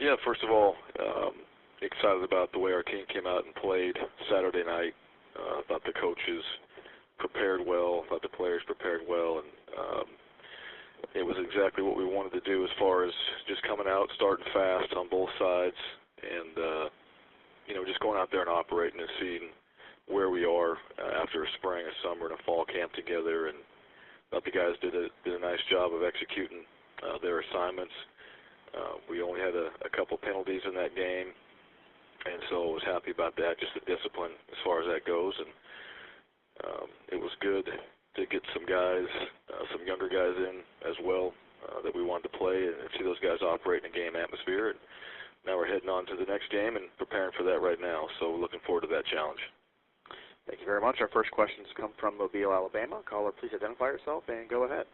Yeah, first of all, excited about the way our team came out and played Saturday night. Thought the coaches prepared well, thought the players prepared well, and it was exactly what we wanted to do as far as just coming out, starting fast on both sides, and just going out there and operating and seeing where we are after a spring, a summer, and a fall camp together. And thought the guys did a nice job of executing their assignments. We only had a couple penalties in that game, and so I was happy about that, just the discipline as far as that goes. And it was good to get some guys, some younger guys in as well that we wanted to play and see those guys operate in a game atmosphere. And now we're heading on to the next game and preparing for that right now, so looking forward to that challenge. Thank you very much. Our first questions come from Mobile, Alabama. Caller, please identify yourself and go ahead.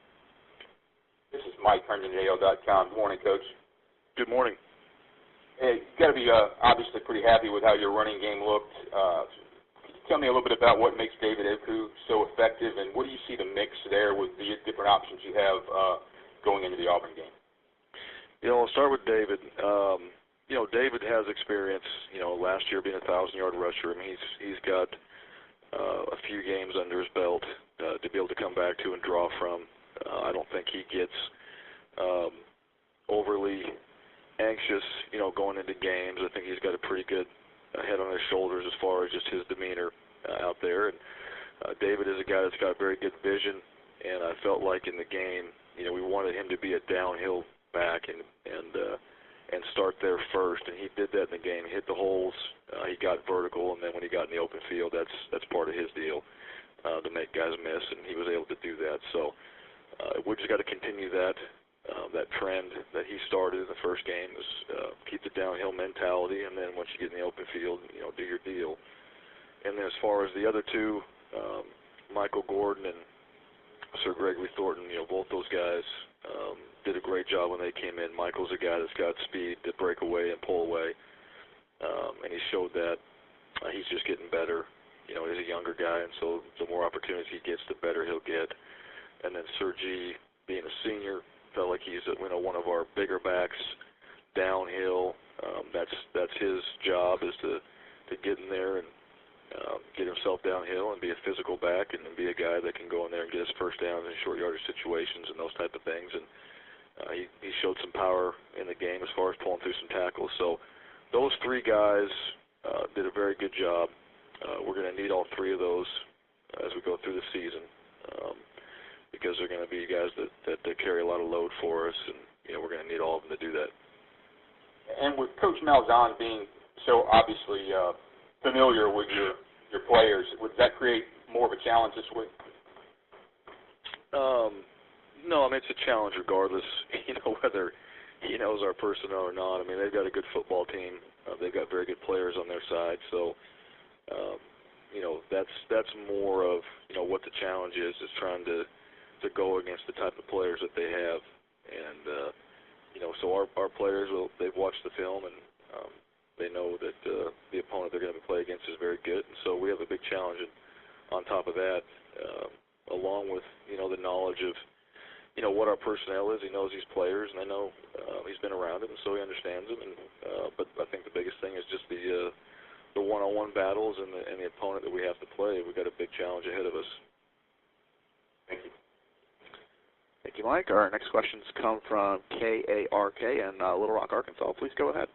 This is Mike, HerndonJO.com. Good morning, Coach. Good morning. Hey, you've got to be obviously pretty happy with how your running game looked. Could you tell me a little bit about what makes David Eku so effective, and what do you see the mix there with the different options you have going into the Auburn game? I'll start with David. David has experience, last year being a 1,000-yard rusher. I mean, he's got a few games under his belt to be able to come back to and draw from. I don't think he gets overly anxious, going into games. I think he's got a pretty good head on his shoulders as far as just his demeanor out there. And David is a guy that's got very good vision, and I felt like in the game, we wanted him to be a downhill back and start there first, and he did that in the game. He hit the holes, he got vertical, and then when he got in the open field, that's part of his deal, to make guys miss, and he was able to do that. So we just got to continue that trend that he started in the first game, is keep the downhill mentality, and then once you get in the open field, do your deal. And then as far as the other two, Michael Gordon and Sir Gregory Thornton, both those guys did a great job when they came in. Michael's a guy that's got speed to break away and pull away, and he showed that. He's just getting better. He's a younger guy, and so the more opportunities he gets, the better he'll get. And then Sir G, being a senior, felt like he's one of our bigger backs downhill. That's his job, is to get in there and get himself downhill and be a physical back, and be a guy that can go in there and get his first downs in short yardage situations and those type of things. And he showed some power in the game as far as pulling through some tackles. So those three guys did a very good job. We're going to need all three of those as we go through the season, because they're going to be guys that carry a lot of load for us, and we're going to need all of them to do that. And with Coach Malzahn being so obviously familiar with your players, would that create more of a challenge this week? No, I mean, it's a challenge regardless, whether he knows our personnel or not. I mean, they've got a good football team. They've got very good players on their side. So, that's more of, what the challenge is trying to go against the type of players that they have. And, so our players, they've watched the film, and they know that the opponent they're going to play against is very good. And so we have a big challenge. And on top of that, along with, the knowledge of, what our personnel is. He knows these players, and I know he's been around them, and so he understands them. And but I think the biggest thing is just the one-on-one battles and the opponent that we have to play. We've got a big challenge ahead of us. Thank you. Thank you, Mike. Our next questions come from KARK in Little Rock, Arkansas. Please go ahead.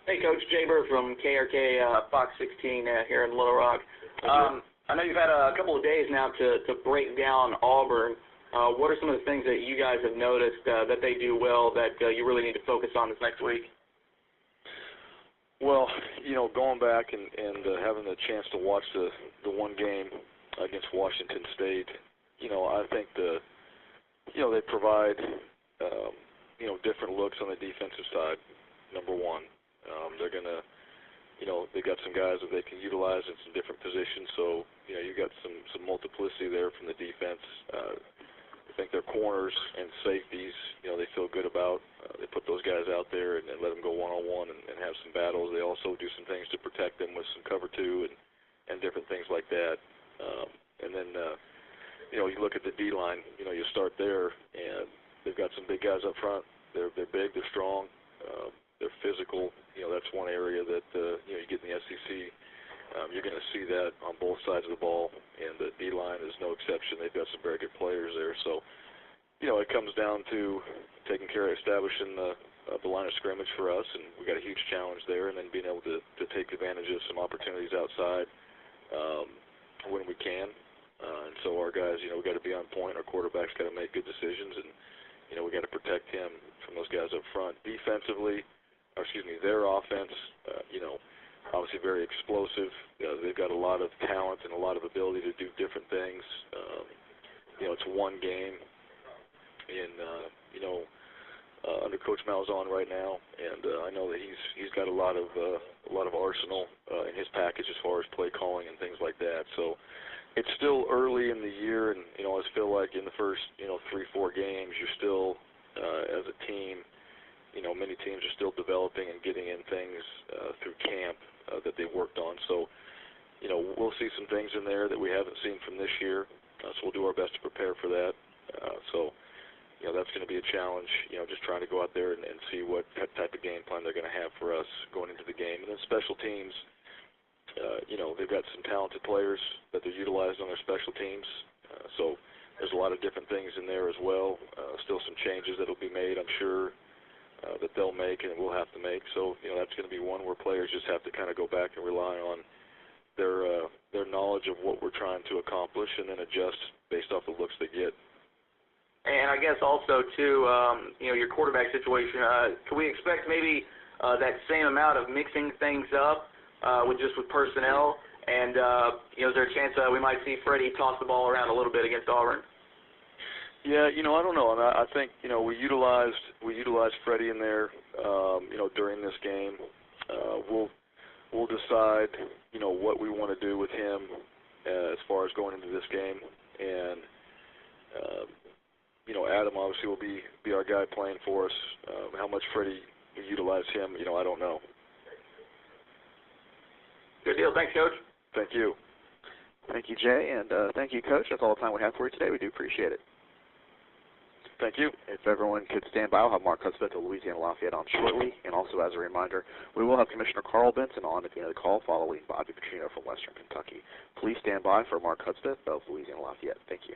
Hey, Coach. Jay Burr from KRK Fox 16 here in Little Rock. I know you've had a couple of days now to break down Auburn. What are some of the things that you guys have noticed that they do well that you really need to focus on this next week? Well, going back and having the chance to watch the one game against Washington State, I think they provide different looks on the defensive side. Number one, they're gonna, they got some guys that they can utilize in some different positions. So you got some multiplicity there from the defense. I think their corners and safeties, they feel good about. They put those guys out there and let them go one-on-one and have some battles. They also do some things to protect them with some cover two and different things like that. And then, you look at the D-line, you start there, and they've got some big guys up front. They're big, they're strong. They're physical. That's one area that you get in the SEC. You're going to see that on both sides of the ball, and the D-line is no exception. They've got some very good players there. So, it comes down to taking care of establishing the line of scrimmage for us, and we've got a huge challenge there, and then being able to take advantage of some opportunities outside when we can. And so our guys, we've got to be on point. Our quarterback's got to make good decisions, and, we got to protect him from those guys up front. Defensively, their offense, obviously very explosive. They've got a lot of talent and a lot of ability to do different things. It's one game under Coach Malzahn right now, and I know that he's got a lot of arsenal in his package as far as play calling and things like that. So it's still early in the year, and I just feel like in the first 3-4 games, you're still as a team. Many teams are still developing and getting in things through camp that they've worked on. So we'll see some things in there that we haven't seen from this year. So we'll do our best to prepare for that. That's going to be a challenge, just trying to go out there and see what type of game plan they're going to have for us going into the game. And then special teams, they've got some talented players that they're utilized on their special teams. So there's a lot of different things in there as well. Still some changes that will be made, I'm sure, that they'll make and we'll have to make. So, that's going to be one where players just have to kind of go back and rely on their knowledge of what we're trying to accomplish and then adjust based off the looks they get. And I guess also, too, your quarterback situation, can we expect maybe that same amount of mixing things up with personnel? And, is there a chance we might see Freddie toss the ball around a little bit against Auburn? Yeah, I don't know. I think, we utilized Freddie in there, during this game. We'll decide, what we want to do with him as far as going into this game. And, Adam obviously will be our guy playing for us. How much Freddie will utilize him, I don't know. Good deal. Thanks, Coach. Thank you. Thank you, Jay, and thank you, Coach. That's all the time we have for you today. We do appreciate it. Thank you. If everyone could stand by, I'll have Mark Hudspeth of Louisiana Lafayette on shortly. And also, as a reminder, we will have Commissioner Carl Benson on at the end of the call following Bobby Petrino from Western Kentucky. Please stand by for Mark Hudspeth of Louisiana Lafayette. Thank you.